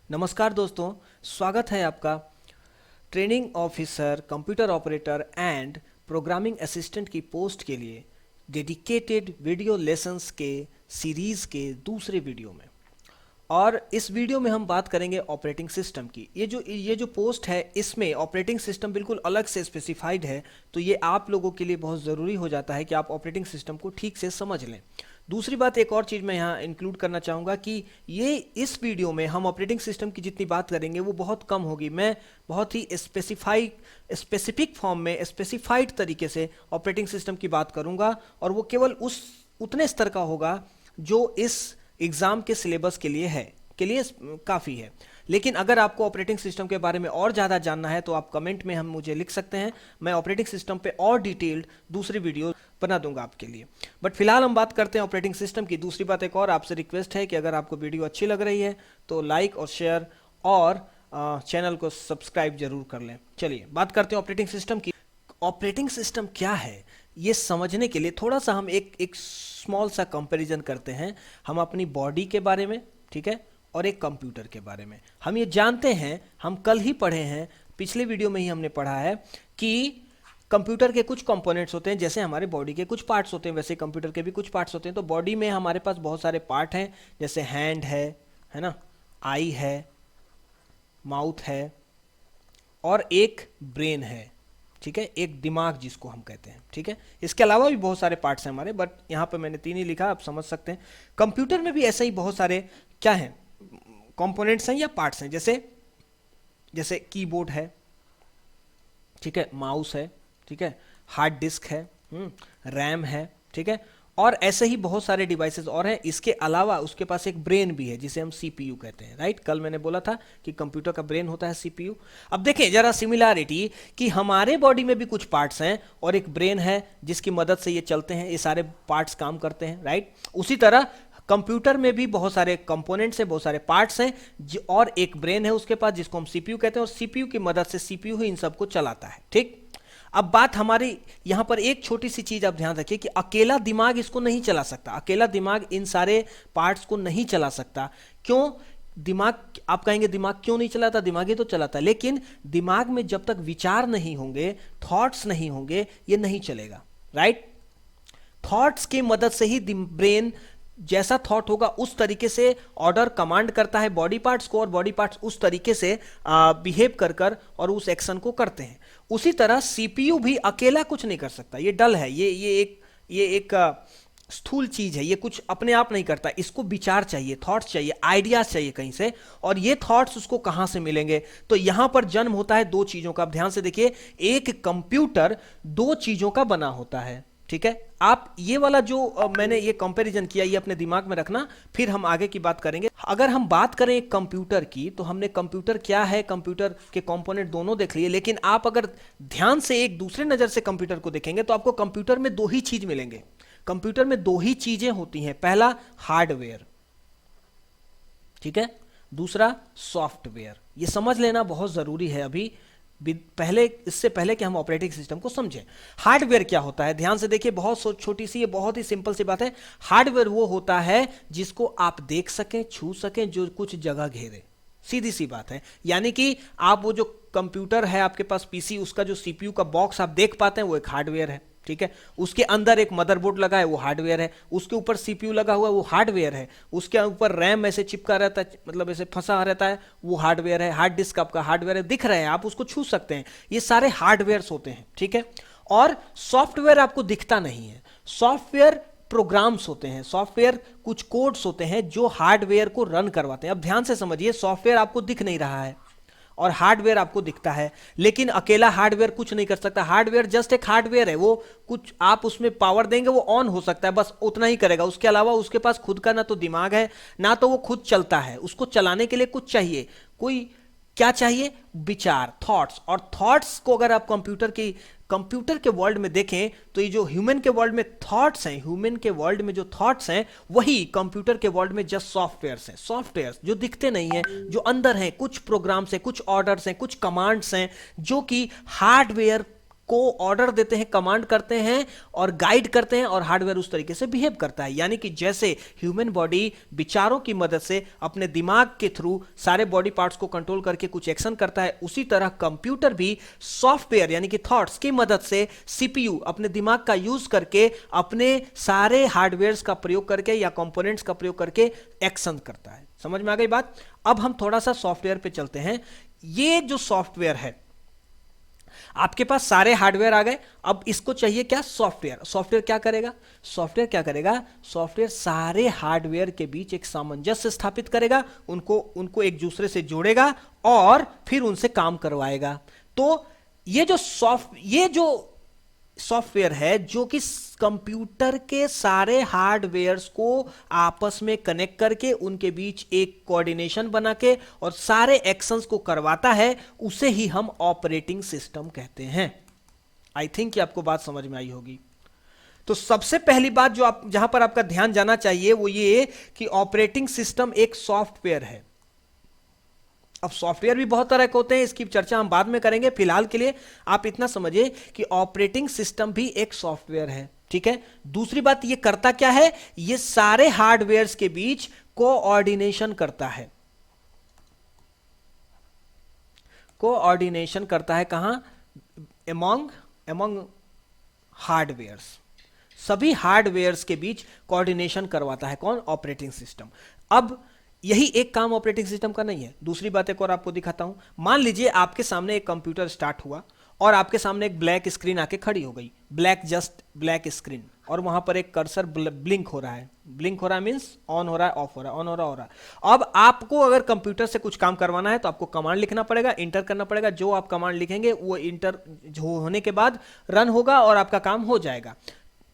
नमस्कार दोस्तों, स्वागत है आपका training officer, computer operator and programming assistant की पोस्ट के लिए डेडिकेटेड वीडियो लेसन्स के सीरीज़ के दूसरे वीडियो में। और इस वीडियो में हम बात करेंगे ऑपरेटिंग सिस्टम की। ये जो पोस्ट है इसमें ऑपरेटिंग सिस्टम बिल्कुल अलग से स्पेसिफाइड है, तो ये आप लोगों के लिए बहुत ज़रूरी हो जाता है कि आप ऑपरेटिंग सिस्टम को ठीक से समझ लें। दूसरी बात, एक और चीज़ मैं यहाँ इंक्लूड करना चाहूँगा कि ये इस वीडियो में हम ऑपरेटिंग सिस्टम की जितनी बात करेंगे वो बहुत कम होगी। मैं बहुत ही स्पेसिफिक फॉर्म में स्पेसिफाइड तरीके से ऑपरेटिंग सिस्टम की बात करूँगा, और वो केवल उतने स्तर का होगा जो इस एग्ज़ाम के सिलेबस के लिए काफ़ी है। लेकिन अगर आपको ऑपरेटिंग सिस्टम के बारे में और ज़्यादा जानना है तो आप कमेंट में हम मुझे लिख सकते हैं, मैं ऑपरेटिंग सिस्टम पे और डिटेल्ड दूसरी वीडियो बना दूंगा आपके लिए। बट फिलहाल हम बात करते हैं ऑपरेटिंग सिस्टम की। दूसरी बात, एक और आपसे रिक्वेस्ट है कि अगर आपको वीडियो अच्छी लग रही है तो लाइक और शेयर और चैनल को सब्सक्राइब जरूर कर लें। चलिए बात करते हैं ऑपरेटिंग सिस्टम की। ऑपरेटिंग सिस्टम क्या है ये समझने के लिए थोड़ा सा हम एक स्मॉल सा कंपैरिजन करते हैं। हम अपनी बॉडी के बारे में, ठीक है, और एक कंप्यूटर के बारे में। हम ये जानते हैं, हम कल ही पढ़े हैं, पिछले वीडियो में ही हमने पढ़ा है कि कंप्यूटर के कुछ कंपोनेंट्स होते हैं, जैसे हमारे बॉडी के कुछ पार्ट्स होते हैं वैसे कंप्यूटर के भी कुछ पार्ट्स होते हैं। तो बॉडी में हमारे पास बहुत सारे पार्ट हैं, जैसे हैंड है ना, आई है, माउथ है, और एक ब्रेन है, ठीक है, एक दिमाग जिसको हम कहते हैं, ठीक है। इसके अलावा भी बहुत सारे पार्ट्स हैं हमारे, बट यहाँ पे मैंने 3 ही लिखा, आप समझ सकते हैं। कंप्यूटर में भी ऐसे ही बहुत सारे क्या हैं, कंपोनेंट्स हैं या पार्ट्स हैं, जैसे कीबोर्ड है, ठीक है, माउस है, ठीक है, हार्ड डिस्क है, रैम है, ठीक है, और ऐसे ही बहुत सारे डिवाइसेस और हैं। इसके अलावा उसके पास एक ब्रेन भी है जिसे हम सीपीयू कहते हैं, राइट। कल मैंने बोला था कि कंप्यूटर का ब्रेन होता है सीपीयू। अब देखें जरा सिमिलैरिटी कि हमारे बॉडी में भी कुछ पार्ट्स हैं और एक ब्रेन है जिसकी मदद से ये चलते हैं, ये सारे पार्ट्स काम करते हैं, राइट। उसी तरह कंप्यूटर में भी बहुत सारे कंपोनेंट्स हैं, बहुत सारे पार्ट्स हैं, और एक ब्रेन है उसके पास जिसको हम सीपीयू कहते हैं, और सीपीयू की मदद से सीपीयू ही इन सबको चलाता है, ठीक। अब बात हमारी यहां पर एक छोटी सी चीज आप ध्यान रखिए कि अकेला दिमाग इसको नहीं चला सकता, अकेला दिमाग इन सारे पार्ट्स को नहीं चला सकता। क्यों? दिमाग, आप कहेंगे दिमाग क्यों नहीं चलाता? दिमाग ही तो चलाता, लेकिन दिमाग में जब तक विचार नहीं होंगे, थॉट्स नहीं होंगे, ये नहीं चलेगा, राइट। थॉट्स की मदद से ही ब्रेन जैसा थॉट होगा उस तरीके से ऑर्डर कमांड करता है बॉडी पार्ट्स को, और बॉडी पार्ट्स उस तरीके से बिहेव कर और उस एक्शन को करते हैं। उसी तरह सीपीयू भी अकेला कुछ नहीं कर सकता, ये डल है, ये एक स्थूल चीज है, ये कुछ अपने आप नहीं करता, इसको विचार चाहिए, थॉट्स चाहिए, आइडियाज चाहिए कहीं से, और ये थॉट्स उसको कहां से मिलेंगे? तो यहां पर जन्म होता है 2 चीजों का। आप ध्यान से देखिए, एक कंप्यूटर 2 चीजों का बना होता है, ठीक है। आप ये वाला जो मैंने ये कंपैरिजन किया, ये अपने दिमाग में रखना, फिर हम आगे की बात करेंगे। अगर हम बात करें एक कंप्यूटर की, तो हमने कंप्यूटर क्या है, कंप्यूटर के कंपोनेंट दोनों देख लिए, लेकिन आप अगर ध्यान से एक दूसरे नजर से कंप्यूटर को देखेंगे तो आपको कंप्यूटर में 2 ही चीज मिलेंगे। कंप्यूटर में 2 ही चीजें होती हैं, पहला हार्डवेयर, ठीक है, दूसरा सॉफ्टवेयर। ये समझ लेना बहुत जरूरी है अभी, इससे पहले कि हम ऑपरेटिंग सिस्टम को समझें। हार्डवेयर क्या होता है, ध्यान से देखिए, बहुत छोटी सी, ये बहुत ही सिंपल सी बात है। हार्डवेयर वो होता है जिसको आप देख सकें, छू सकें, जो कुछ जगह घेरे, सीधी सी बात है। यानी कि आप वो जो कंप्यूटर है आपके पास, पीसी, उसका जो सीपीयू का बॉक्स आप देख पाते हैं वो एक हार्डवेयर है, ठीक है। उसके अंदर एक मदरबोर्ड लगा है वो हार्डवेयर है, उसके ऊपर सीपीयू लगा हुआ है वो हार्डवेयर है, उसके ऊपर रैम ऐसे चिपका रहता है, मतलब ऐसे फंसा रहता है, वो हार्डवेयर है। हार्ड डिस्क आपका हार्डवेयर है, दिख रहे हैं, आप उसको छू सकते हैं, ये सारे हार्डवेयर्स होते हैं, ठीक है। और सॉफ्टवेयर आपको दिखता नहीं है, सॉफ्टवेयर प्रोग्राम्स होते हैं, सॉफ्टवेयर कुछ कोड्स होते हैं जो हार्डवेयर को रन करवाते हैं। अब ध्यान से समझिए, सॉफ्टवेयर आपको दिख नहीं रहा है और हार्डवेयर आपको दिखता है, लेकिन अकेला हार्डवेयर कुछ नहीं कर सकता। हार्डवेयर जस्ट एक हार्डवेयर है, वो कुछ आप उसमें पावर देंगे वो ऑन हो सकता है, बस उतना ही करेगा। उसके अलावा उसके पास खुद का ना तो दिमाग है, ना तो वो खुद चलता है, उसको चलाने के लिए कुछ चाहिए, कोई क्या चाहिए? विचार, थॉट्स। और थॉट्स को अगर आप कंप्यूटर के वर्ल्ड में देखें तो ये जो ह्यूमन के वर्ल्ड में थॉट्स हैं, ह्यूमन के वर्ल्ड में जो थॉट्स हैं, वही कंप्यूटर के वर्ल्ड में जस्ट सॉफ्टवेयर्स हैं। सॉफ्टवेयर्स जो दिखते नहीं हैं, जो अंदर हैं, कुछ प्रोग्राम्स हैं, कुछ ऑर्डर्स हैं, कुछ कमांड्स हैं, जो कि हार्डवेयर को ऑर्डर देते हैं, कमांड करते हैं और गाइड करते हैं और हार्डवेयर उस तरीके से बिहेव करता है। यानी कि जैसे ह्यूमन बॉडी विचारों की मदद से अपने दिमाग के थ्रू सारे बॉडी पार्ट्स को कंट्रोल करके कुछ एक्शन करता है, उसी तरह कंप्यूटर भी सॉफ्टवेयर यानी कि थॉट्स की मदद से सीपीयू अपने दिमाग का यूज करके अपने सारे हार्डवेयर्स का प्रयोग करके या कंपोनेंट्स का प्रयोग करके एक्शन करता है। समझ में आ गई बात? अब हम थोड़ा सा सॉफ्टवेयर पे चलते हैं। ये जो सॉफ्टवेयर है, आपके पास सारे हार्डवेयर आ गए, अब इसको चाहिए क्या? सॉफ्टवेयर। सॉफ्टवेयर क्या करेगा? सॉफ्टवेयर क्या करेगा? सॉफ्टवेयर सारे हार्डवेयर के बीच एक सामंजस्य स्थापित करेगा, उनको एक दूसरे से जोड़ेगा और फिर उनसे काम करवाएगा। तो ये जो सॉफ्टवेयर है जो कि कंप्यूटर के सारे हार्डवेयर्स को आपस में कनेक्ट करके उनके बीच एक कोऑर्डिनेशन बना के और सारे एक्शंस को करवाता है, उसे ही हम ऑपरेटिंग सिस्टम कहते हैं। आई थिंक कि आपको बात समझ में आई होगी। तो सबसे पहली बात जहां पर आपका ध्यान जाना चाहिए वो ये कि ऑपरेटिंग सिस्टम एक सॉफ्टवेयर है। अब सॉफ्टवेयर भी बहुत तरह के होते हैं, इसकी चर्चा हम बाद में करेंगे। फिलहाल के लिए आप इतना समझिए कि ऑपरेटिंग सिस्टम भी एक सॉफ्टवेयर है, ठीक है। दूसरी बात, ये करता क्या है? ये सारे हार्डवेयर्स के बीच कोऑर्डिनेशन करता है। कोऑर्डिनेशन करता है कहां? Among hardwares. सभी हार्डवेयर्स के बीच कोऑर्डिनेशन करवाता है कौन? Operating system. अब यही एक काम ऑपरेटिंग सिस्टम का नहीं है। दूसरी बात एक और आपको दिखाता हूं। मान लीजिए आपके सामने एक कंप्यूटर स्टार्ट हुआ और आपके सामने एक ब्लैक स्क्रीन आके खड़ी हो गई, जस्ट ब्लैक स्क्रीन, और वहां पर एक कर्सर ब्लिंक हो रहा है। ब्लिंक हो रहा है मींस ऑन हो रहा है, ऑफ हो रहा है, ऑन हो रहा है। अब आपको अगर कंप्यूटर से कुछ काम करवाना है तो आपको कमांड लिखना पड़ेगा, इंटर करना पड़ेगा। जो आप कमांड लिखेंगे वो इंटर होने के बाद रन होगा और आपका काम हो जाएगा,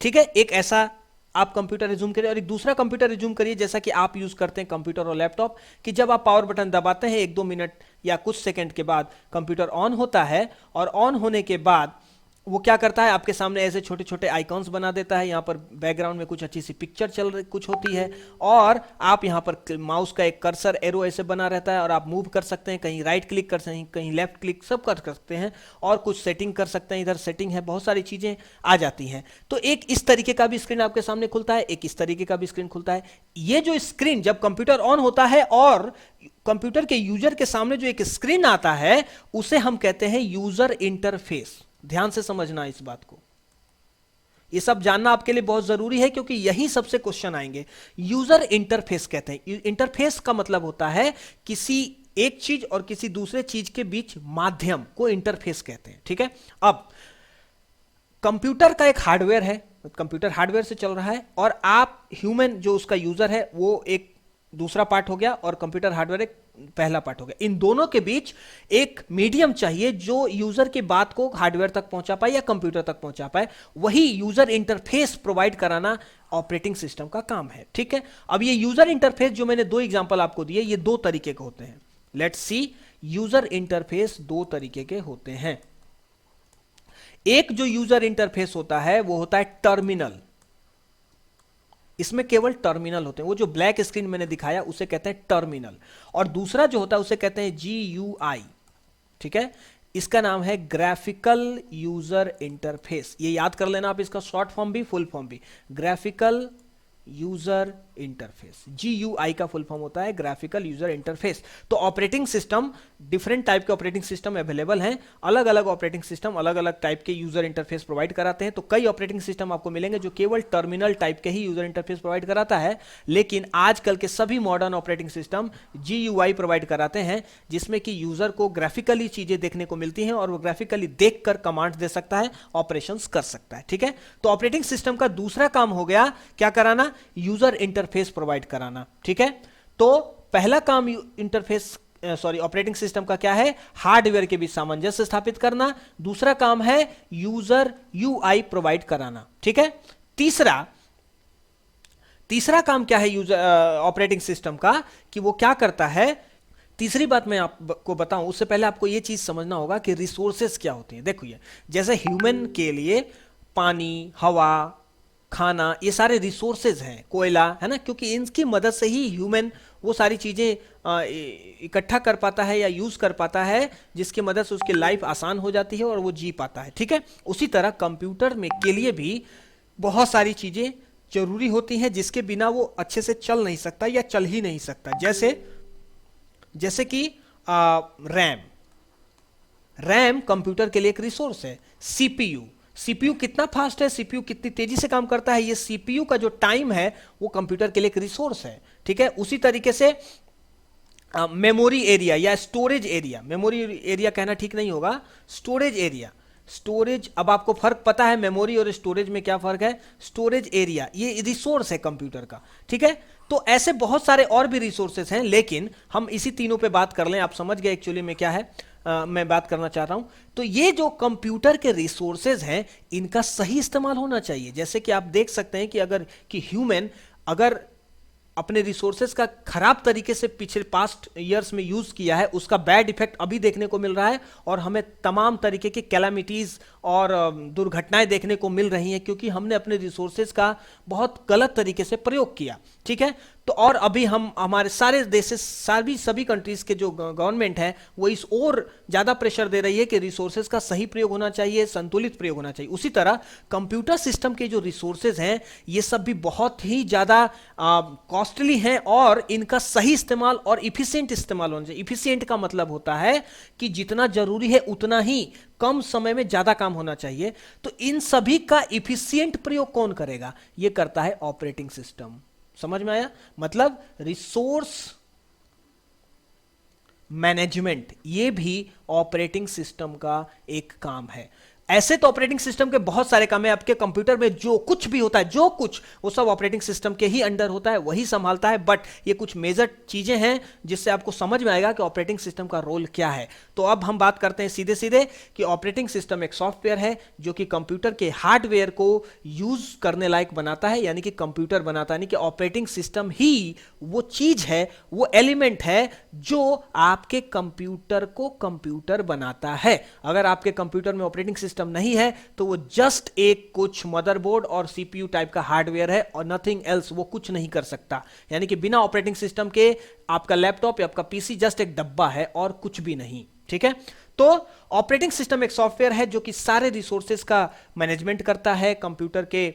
ठीक है। एक ऐसा आप कंप्यूटर रिज्यूम करिए और एक दूसरा कंप्यूटर रिज्यूम करिए जैसा कि आप यूज करते हैं कंप्यूटर और लैपटॉप, कि जब आप पावर बटन दबाते हैं 1-2 मिनट या कुछ सेकंड के बाद कंप्यूटर ऑन होता है और ऑन होने के बाद वो क्या करता है? आपके सामने ऐसे छोटे छोटे आइकॉन्स बना देता है। यहाँ पर बैकग्राउंड में कुछ अच्छी सी पिक्चर चल रही कुछ होती है और आप यहाँ पर माउस का एक कर्सर एरो ऐसे बना रहता है और आप मूव कर सकते हैं, कहीं राइट क्लिक कर सकते हैं, कहीं लेफ्ट क्लिक, सब कर सकते हैं और कुछ सेटिंग कर सकते हैं। इधर सेटिंग है, बहुत सारी चीजें आ जाती हैं। तो एक इस तरीके का भी स्क्रीन आपके सामने खुलता है, एक इस तरीके का भी स्क्रीन खुलता है। ये जो स्क्रीन जब कंप्यूटर ऑन होता है और कंप्यूटर के यूजर के सामने जो एक स्क्रीन आता है उसे हम कहते हैं यूजर इंटरफेस। ध्यान से समझना इस बात को, ये सब जानना आपके लिए बहुत जरूरी है क्योंकि यही सबसे क्वेश्चन आएंगे। यूजर इंटरफेस कहते हैं, इंटरफेस का मतलब होता है किसी एक चीज और किसी दूसरे चीज के बीच माध्यम को इंटरफेस कहते हैं, ठीक है। अब कंप्यूटर का एक हार्डवेयर है, कंप्यूटर हार्डवेयर से चल रहा है और आप ह्यूमन जो उसका यूजर है वो एक दूसरा पार्ट हो गया और कंप्यूटर हार्डवेयर एक पहला पार्ट हो गया। इन दोनों के बीच एक मीडियम चाहिए जो यूजर की बात को हार्डवेयर तक पहुंचा पाए या कंप्यूटर तक पहुंचा पाए, वही यूजर इंटरफेस प्रोवाइड कराना ऑपरेटिंग सिस्टम का काम है, ठीक है। अब ये यूजर इंटरफेस जो मैंने 2 एग्जांपल आपको दिए, ये 2 तरीके के होते हैं। लेट्स सी, यूजर इंटरफेस 2 तरीके के होते हैं। एक जो यूजर इंटरफेस होता है वो होता है टर्मिनल। इसमें केवल टर्मिनल होते हैं, वो जो ब्लैक स्क्रीन मैंने दिखाया उसे कहते हैं टर्मिनल। और दूसरा जो होता है उसे कहते हैं GUI, ठीक है। इसका नाम है ग्राफिकल यूजर इंटरफेस। ये याद कर लेना आप, इसका शॉर्ट फॉर्म भी फुल फॉर्म भी, ग्राफिकल यूजर इंटरफेस। GUI का फुल फॉर्म होता है ग्राफिकल यूजर इंटरफेस। तो ऑपरेटिंग सिस्टम, डिफरेंट टाइप के ऑपरेटिंग सिस्टम अवेलेबल हैं, अलग अलग ऑपरेटिंग सिस्टम अलग अलग टाइप के यूजर इंटरफेस प्रोवाइड कराते हैं। तो कई ऑपरेटिंग सिस्टम आपको मिलेंगे जो केवल टर्मिनल टाइप के ही यूजर इंटरफेस प्रोवाइड कराता है, लेकिन आजकल के सभी modern operating system GUI provide कराते हैं, जिसमें कि यूजर को ग्राफिकली चीजें देखने को मिलती हैं और वो ग्राफिकली देखकर कमांड दे सकता है, ऑपरेशंस कर सकता है, ठीक है। तो ऑपरेटिंग सिस्टम का दूसरा काम हो गया क्या कराना? यूजर इंटरफेस प्रोवाइड कराना, ठीक है। तो पहला काम ऑपरेटिंग सिस्टम का क्या है? हार्डवेयर के बीच सामंजस्य स्थापित करना। दूसरा काम है यूजर UI प्रोवाइड कराना, ठीक है। तीसरा काम क्या है यूजर ऑपरेटिंग सिस्टम का, कि वो क्या करता है? तीसरी बात मैं आपको बताऊं उससे पहले आपको यह चीज समझना होगा कि रिसोर्सेस क्या होती हैं। देखो, ये जैसे ह्यूमन के लिए पानी, हवा, खाना, ये सारे रिसोर्सेज हैं, कोयला है ना, क्योंकि इनकी मदद से ही ह्यूमन वो सारी चीजें इकट्ठा कर पाता है या यूज कर पाता है, जिसकी मदद से उसकी लाइफ आसान हो जाती है और वो जी पाता है। ठीक है, उसी तरह कंप्यूटर में के लिए भी बहुत सारी चीजें जरूरी होती हैं जिसके बिना वो अच्छे से चल नहीं सकता या चल ही नहीं सकता। जैसे कि रैम कंप्यूटर के लिए एक रिसोर्स है। सीपीयू कितना फास्ट है, सीपीयू कितनी तेजी से काम करता है, ये सीपीयू का जो टाइम है वो कंप्यूटर के लिए एक रिसोर्स है। ठीक है, उसी तरीके से मेमोरी एरिया या स्टोरेज एरिया, मेमोरी एरिया कहना ठीक नहीं होगा, स्टोरेज एरिया, स्टोरेज, अब आपको फर्क पता है मेमोरी और स्टोरेज में क्या फर्क है। स्टोरेज एरिया ये रिसोर्स है कंप्यूटर का। ठीक है, तो ऐसे बहुत सारे और भी रिसोर्सेस हैं, लेकिन हम इसी तीनों पे बात कर लें। आप समझ गए एक्चुअली में क्या है मैं बात करना चाह रहा हूं। तो ये जो कंप्यूटर के रिसोर्सेज हैं इनका सही इस्तेमाल होना चाहिए। जैसे कि आप देख सकते हैं कि ह्यूमन अगर अपने रिसोर्सेज का खराब तरीके से पिछले पास्ट ईयर्स में यूज किया है, उसका बैड इफेक्ट अभी देखने को मिल रहा है और हमें तमाम तरीके की कैलामिटीज और दुर्घटनाएं देखने को मिल रही हैं, क्योंकि हमने अपने रिसोर्सेज का बहुत गलत तरीके से प्रयोग किया। ठीक है, तो और अभी हम हमारे सारे देश सभी कंट्रीज के जो गवर्नमेंट है वो इस और ज्यादा प्रेशर दे रही है कि रिसोर्सेज का सही प्रयोग होना चाहिए, संतुलित प्रयोग होना चाहिए। उसी तरह कंप्यूटर सिस्टम के जो रिसोर्सेज हैं ये सब भी बहुत ही ज्यादा कॉस्टली हैं और इनका सही इस्तेमाल और इफिशिएंट इस्तेमाल होना चाहिए। इफिशिएंट का मतलब होता है कि जितना जरूरी है उतना ही कम समय में ज्यादा काम होना चाहिए। तो इन सभी का इफिशिएंट प्रयोग कौन करेगा? ये करता है ऑपरेटिंग सिस्टम। समझ में आया? मतलब रिसोर्स मैनेजमेंट ये भी ऑपरेटिंग सिस्टम का एक काम है। ऐसे तो ऑपरेटिंग सिस्टम के बहुत सारे काम है। आपके कंप्यूटर में जो कुछ भी होता है, जो कुछ, वो सब ऑपरेटिंग सिस्टम के ही अंडर होता है, वही संभालता है। बट ये कुछ मेजर चीजें हैं जिससे आपको समझ में आएगा कि ऑपरेटिंग सिस्टम का रोल क्या है। तो अब हम बात करते हैं सीधे सीधे कि ऑपरेटिंग सिस्टम एक सॉफ्टवेयर है जो कि कंप्यूटर के हार्डवेयर को यूज करने लायक बनाता है, यानी कि कंप्यूटर बनाता है। यानी कि ऑपरेटिंग सिस्टम ही वो चीज है, वो एलिमेंट है जो आपके कंप्यूटर को कंप्यूटर बनाता है। अगर आपके कंप्यूटर में ऑपरेटिंग सिस्टम नहीं है तो वो जस्ट एक कुछ मदरबोर्ड और सीपीयू टाइप का हार्डवेयर है और नथिंग एल्स, वो कुछ नहीं कर सकता। यानी कि बिना ऑपरेटिंग सिस्टम के आपका लैपटॉप या आपका पीसी जस्ट एक डब्बा है और कुछ भी नहीं। ठीक है, तो ऑपरेटिंग सिस्टम एक सॉफ्टवेयर है जो कि सारे रिसोर्सेज का मैनेजमेंट करता है, कंप्यूटर के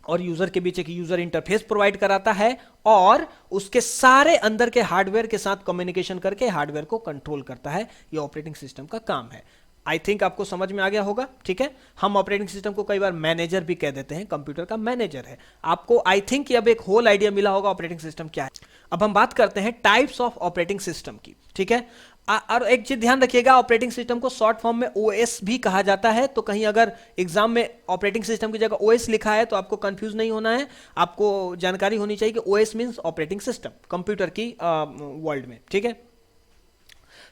और यूजर के बीच एक यूजर इंटरफेस प्रोवाइड कराता है और उसके सारे अंदर के हार्डवेयर के साथ कम्युनिकेशन करके हार्डवेयर को कंट्रोल करता है। यह ऑपरेटिंग सिस्टम का काम है। आई थिंक आपको समझ में आ गया होगा। ठीक है, हम ऑपरेटिंग सिस्टम को कई बार मैनेजर भी कह देते हैं, कंप्यूटर का मैनेजर है। आपको आई थिंक अब एक होल आइडिया मिला होगा ऑपरेटिंग सिस्टम क्या है। अब हम बात करते हैं टाइप्स ऑफ ऑपरेटिंग सिस्टम की। ठीक है, और एक चीज ध्यान रखिएगा, ऑपरेटिंग सिस्टम को शॉर्ट फॉर्म में ओएस भी कहा जाता है। तो कहीं अगर एग्जाम में ऑपरेटिंग सिस्टम की जगह ओएस लिखा है तो आपको कंफ्यूज नहीं होना है। आपको जानकारी होनी चाहिए कि OS means operating system computer की वर्ल्ड में। ठीक है,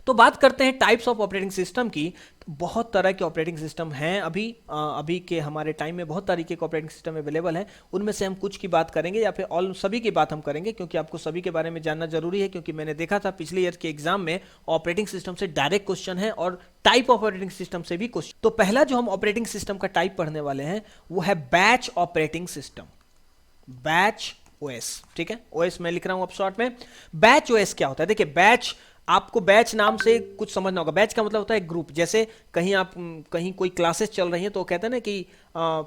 तो बात करते हैं टाइप्स ऑफ ऑपरेटिंग सिस्टम की। बहुत तरह के ऑपरेटिंग सिस्टम हैं। अभी के हमारे टाइम में बहुत तरीके के ऑपरेटिंग सिस्टम अवेलेबल हैं। उनमें से हम कुछ की बात करेंगे या फिर ऑल सभी की बात हम करेंगे, क्योंकि आपको सभी के बारे में जानना जरूरी है। क्योंकि मैंने देखा था पिछले ईयर के एग्जाम में ऑपरेटिंग सिस्टम से डायरेक्ट क्वेश्चन है और टाइप ऑफ ऑपरेटिंग सिस्टम से भी क्वेश्चन। तो पहला जो हम ऑपरेटिंग सिस्टम का टाइप पढ़ने वाले हैं वो है batch operating system, batch OS. ठीक है, ओएस मैं लिख रहा हूं अब शॉर्ट में। बैच ओएस क्या होता है? देखिए, बैच, आपको बैच नाम से कुछ समझना होगा। बैच का मतलब होता है ग्रुप। जैसे कहीं कोई क्लासेस चल रही हैं तो कहते हैं ना कि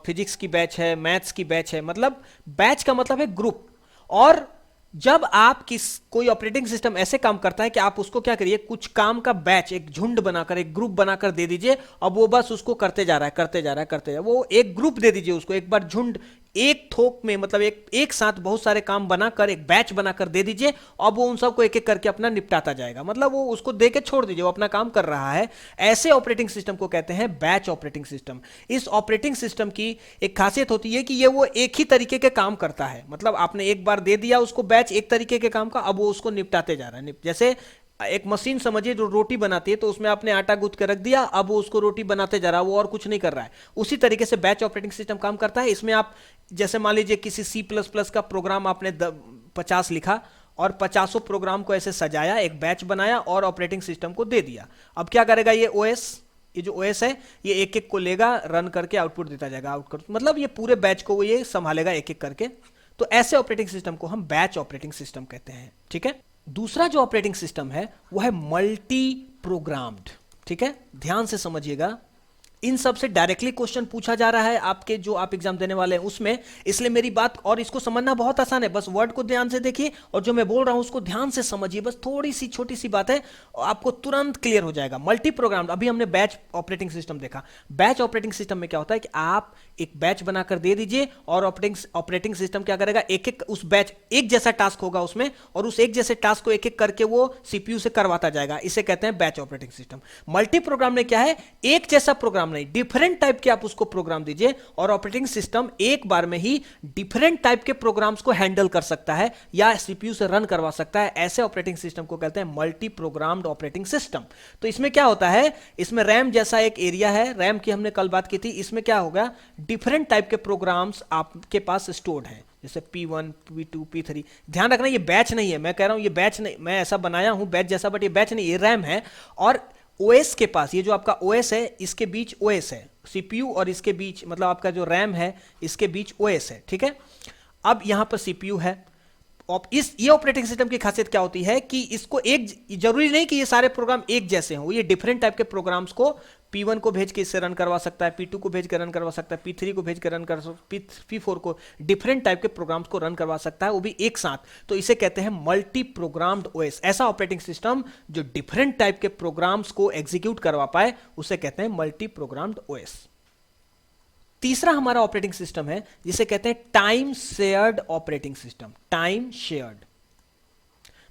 फिजिक्स की बैच है, मैथ्स की बैच है, मतलब बैच का मतलब है ग्रुप। और जब आप कोई ऑपरेटिंग सिस्टम ऐसे काम करता है कि आप उसको क्या करिए, कुछ काम का बैच, एक झुंड बनाकर, एक ग्रुप बनाकर दे दीजिए। अब वो बस उसको करते जा रहा है, करते जा रहा है, करते जा रहा है। वो एक ग्रुप दे दीजिए उसको, एक बार झुंड, एक थोक में, मतलब एक साथ बहुत सारे काम बनाकर एक बैच बनाकर दे दीजिए। अब वो उन सबको एक एक करके अपना निपटाता जाएगा। मतलब वो उसको दे के छोड़ दीजिए, वो अपना काम कर रहा है। ऐसे ऑपरेटिंग सिस्टम को कहते हैं बैच ऑपरेटिंग सिस्टम। इस ऑपरेटिंग सिस्टम की एक खासियत होती है कि ये वो एक ही तरीके के काम करता है। मतलब आपने एक बार दे दिया उसको बैच एक तरीके के काम का, अब वो उसको निपटाते जा रहा है। जैसे एक मशीन समझिए जो रोटी बनाती है, तो उसमें आपने आटा गूंथ के रख दिया, अब वो उसको रोटी बनाते जा रहा है, वो और कुछ नहीं कर रहा है। उसी तरीके से बैच ऑपरेटिंग सिस्टम काम करता है। इसमें आप जैसे मान लीजिए किसी C++ का प्रोग्राम आपने 50 लिखा और 50 प्रोग्राम को ऐसे सजाया, एक बैच बनाया और ऑपरेटिंग सिस्टम को दे दिया। अब क्या करेगा ये ओएस? ये जो ओएस है ये एक एक को लेगा, रन करके आउटपुट देता जाएगा, आउटपुट मतलब ये पूरे बैच को ये संभालेगा एक एक करके। तो ऐसे ऑपरेटिंग सिस्टम को हम बैच ऑपरेटिंग सिस्टम कहते हैं। ठीक है, दूसरा जो ऑपरेटिंग सिस्टम है वो है मल्टी प्रोग्राम्ड। ठीक है, ध्यान से समझिएगा, इन सब से डायरेक्टली क्वेश्चन पूछा जा रहा है आपके जो आप एग्जाम देने वाले हैं उसमें, इसलिए मेरी बात और इसको समझना बहुत आसान है, बस वर्ड को ध्यान से देखिए और जो मैं बोल रहा हूं उसको ध्यान से समझिए, बस थोड़ी सी छोटी सी बात है आपको तुरंत क्लियर हो जाएगा। मल्टी प्रोग्राम, अभी हमने बैच ऑपरेटिंग सिस्टम देखा। बैच ऑपरेटिंग सिस्टम में क्या होता है कि आप एक बैच बनाकर दे दीजिए और ऑपरेटिंग सिस्टम क्या करेगा, एक एक उस बैच एक जैसा टास्क होगा उसमें और उस एक जैसे टास्क को एक एक करके वो सीपीयू से करवाता जाएगा, इसे कहते हैं batch operating system. Multi programme में क्या है, एक जैसा प्रोग्राम नहीं, डिफरेंट टाइप के आप उसको प्रोग्राम दीजिए और ऑपरेटिंग सिस्टम एक बार में ही डिफरेंट टाइप के प्रोग्राम्स को हैंडल कर सकता है या सीपीयू से रन करवा सकता है। ऐसे ऑपरेटिंग सिस्टम को कहते हैं मल्टी प्रोग्राम्ड ऑपरेटिंग सिस्टम। तो इसमें क्या होता है, इसमें रैम जैसा एक एरिया है, रैम की हमने कल बात की थी, इसमें क्या होगा, डिफरेंट टाइप के प्रोग्राम्स आपके पास स्टोर्ड हैं, जैसे P1, P2, P3। ध्यान रखना ये बैच नहीं है, मैं कह रहा हूं ये बैच नहीं, मैं ऐसा बनाया हूं बैच जैसा, बट ये बैच नहीं, ये रैम है। और ओएस के पास, ये जो आपका ओएस है इसके बीच ओएस है, सीपीयू और इसके बीच मतलब आपका जो रैम है इसके बीच ओएस है। ठीक है, अब यहां पर सीपीयू है। ये ऑपरेटिंग सिस्टम की खासियत क्या होती है कि इसको एक, जरूरी नहीं कि ये सारे प्रोग्राम एक जैसे हों, ये डिफरेंट टाइप के प्रोग्राम्स को P1 को भेज के इससे रन करवा सकता है, P2 को भेज के रन करवा सकता है, P3 को भेज के रन कर P4 को, डिफरेंट टाइप के प्रोग्राम्स को रन करवा सकता है, वो भी एक साथ। तो इसे कहते हैं मल्टी प्रोग्राम्ड ओएस। ऐसा ऑपरेटिंग सिस्टम जो डिफरेंट टाइप के प्रोग्राम्स को एग्जीक्यूट करवा पाए उसे कहते हैं मल्टी प्रोग्राम्ड ओएस। तीसरा हमारा ऑपरेटिंग सिस्टम है जिसे कहते हैं time shared operating system. Time shared,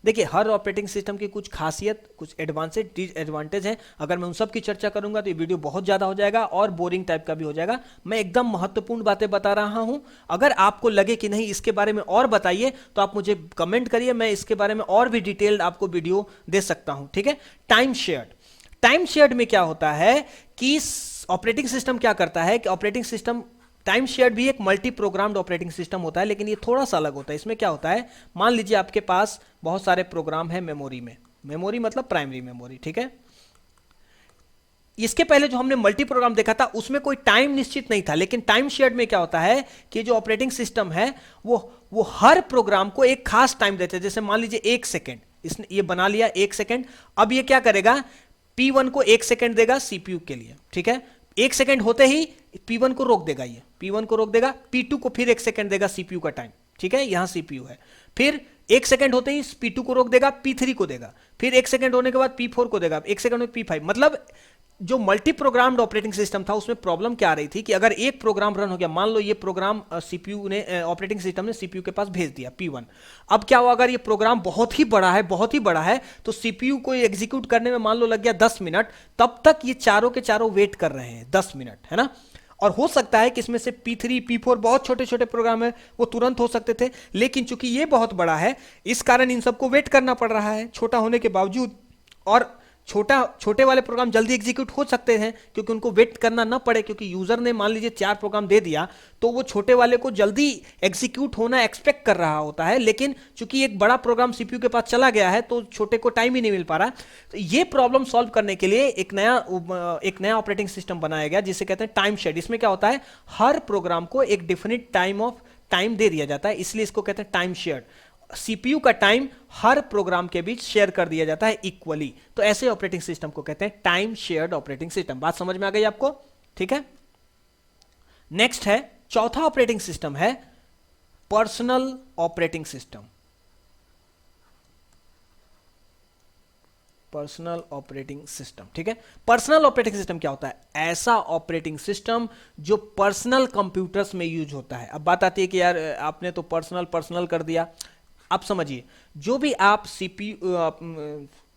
देखिए हर ऑपरेटिंग सिस्टम की कुछ खासियत, कुछ एडवांटेज, डिसएडवांटेज हैं। अगर मैं उन सब की चर्चा करूंगा तो ये वीडियो बहुत ज्यादा हो जाएगा और बोरिंग टाइप का भी हो जाएगा। मैं एकदम महत्वपूर्ण बातें बता रहा हूं। अगर आपको लगे कि नहीं इसके बारे में और बताइए तो आप मुझे कमेंट करिए, मैं इसके बारे में और भी डिटेल्ड आपको वीडियो दे सकता हूं। ठीक है, टाइम शेयर्ड। टाइम शेयर्ड में क्या होता है कि ऑपरेटिंग सिस्टम क्या करता है कि ऑपरेटिंग सिस्टम, टाइम शेयर्ड भी एक मल्टी प्रोग्राम्ड ऑपरेटिंग सिस्टम होता है, लेकिन ये थोड़ा सा अलग होता है। इसमें क्या होता है, मान लीजिए आपके पास बहुत सारे प्रोग्राम है मेमोरी में, मेमोरी मतलब प्राइमरी मेमोरी। ठीक है, इसके पहले जो हमने मल्टी प्रोग्राम देखा था उसमें कोई टाइम निश्चित नहीं था, लेकिन टाइम शेयर्ड में क्या होता है कि जो ऑपरेटिंग सिस्टम है वो हर प्रोग्राम को एक खास टाइम देते हैं। जैसे मान लीजिए 1 सेकेंड, इसने ये बना लिया 1 सेकेंड, अब ये क्या करेगा, P1 को 1 सेकेंड देगा सीपीयू के लिए। ठीक है, 1 सेकेंड होते ही P1 को रोक देगा, ये P1 को रोक देगा, P2 को फिर 1 सेकेंड देगा सीपीयू का टाइम। ठीक है, यहां सीपीयू है, फिर 1 सेकेंड होते ही P2 को रोक देगा, P3 को देगा, फिर 1 सेकेंड होने के बाद P4 को देगा, 1 सेकेंड में P5। मतलब जो मल्टी प्रोग्राम्ड ऑपरेटिंग सिस्टम था उसमें प्रॉब्लम क्या आ रही थी कि अगर एक प्रोग्राम रन हो गया, मान लो ये प्रोग्राम सीपीयू ने, ऑपरेटिंग सिस्टम ने सीपीयू के पास भेज दिया P1, अब क्या हुआ, अगर ये प्रोग्राम बहुत ही बड़ा है तो सीपीयू को एग्जीक्यूट करने में मान लो लग गया 10 मिनट, तब तक ये चारों के चारों वेट कर रहे हैं 10 मिनट, है ना। और हो सकता है कि इसमें से P3, P4 बहुत छोटे छोटे प्रोग्राम है वो तुरंत हो सकते थे, लेकिन चूंकि ये बहुत बड़ा है इस कारण इन सबको वेट करना पड़ रहा है छोटा होने के बावजूद। और छोटे वाले प्रोग्राम जल्दी एग्जीक्यूट हो सकते हैं क्योंकि उनको वेट करना ना पड़े, क्योंकि यूजर ने मान लीजिए 4 प्रोग्राम दे दिया तो वो छोटे वाले को जल्दी एग्जीक्यूट होना एक्सपेक्ट कर रहा होता है, लेकिन चूंकि एक बड़ा प्रोग्राम सीपीयू के पास चला गया है तो छोटे को टाइम ही नहीं मिल पा रहा। तो ये प्रॉब्लम सॉल्व करने के लिए एक नया ऑपरेटिंग सिस्टम बनाया गया जिसे कहते हैं टाइम शेयर्ड। इसमें क्या होता है, हर प्रोग्राम को एक डिफिनिट टाइम दे दिया जाता है, इसलिए इसको कहते हैं टाइम शेयर्ड। सीपीयू का टाइम हर प्रोग्राम के बीच शेयर कर दिया जाता है इक्वली। तो ऐसे ऑपरेटिंग सिस्टम को कहते हैं टाइम शेयर्ड ऑपरेटिंग सिस्टम। बात समझ में आ गई आपको? ठीक है, नेक्स्ट है, चौथा ऑपरेटिंग सिस्टम है personal operating system. Personal operating system, ठीक है। पर्सनल ऑपरेटिंग सिस्टम क्या होता है, ऐसा ऑपरेटिंग सिस्टम जो पर्सनल कंप्यूटर्स में यूज होता है। अब बात आती है कि यार आपने तो पर्सनल कर दिया। आप समझिए, जो भी आप सीपीयू,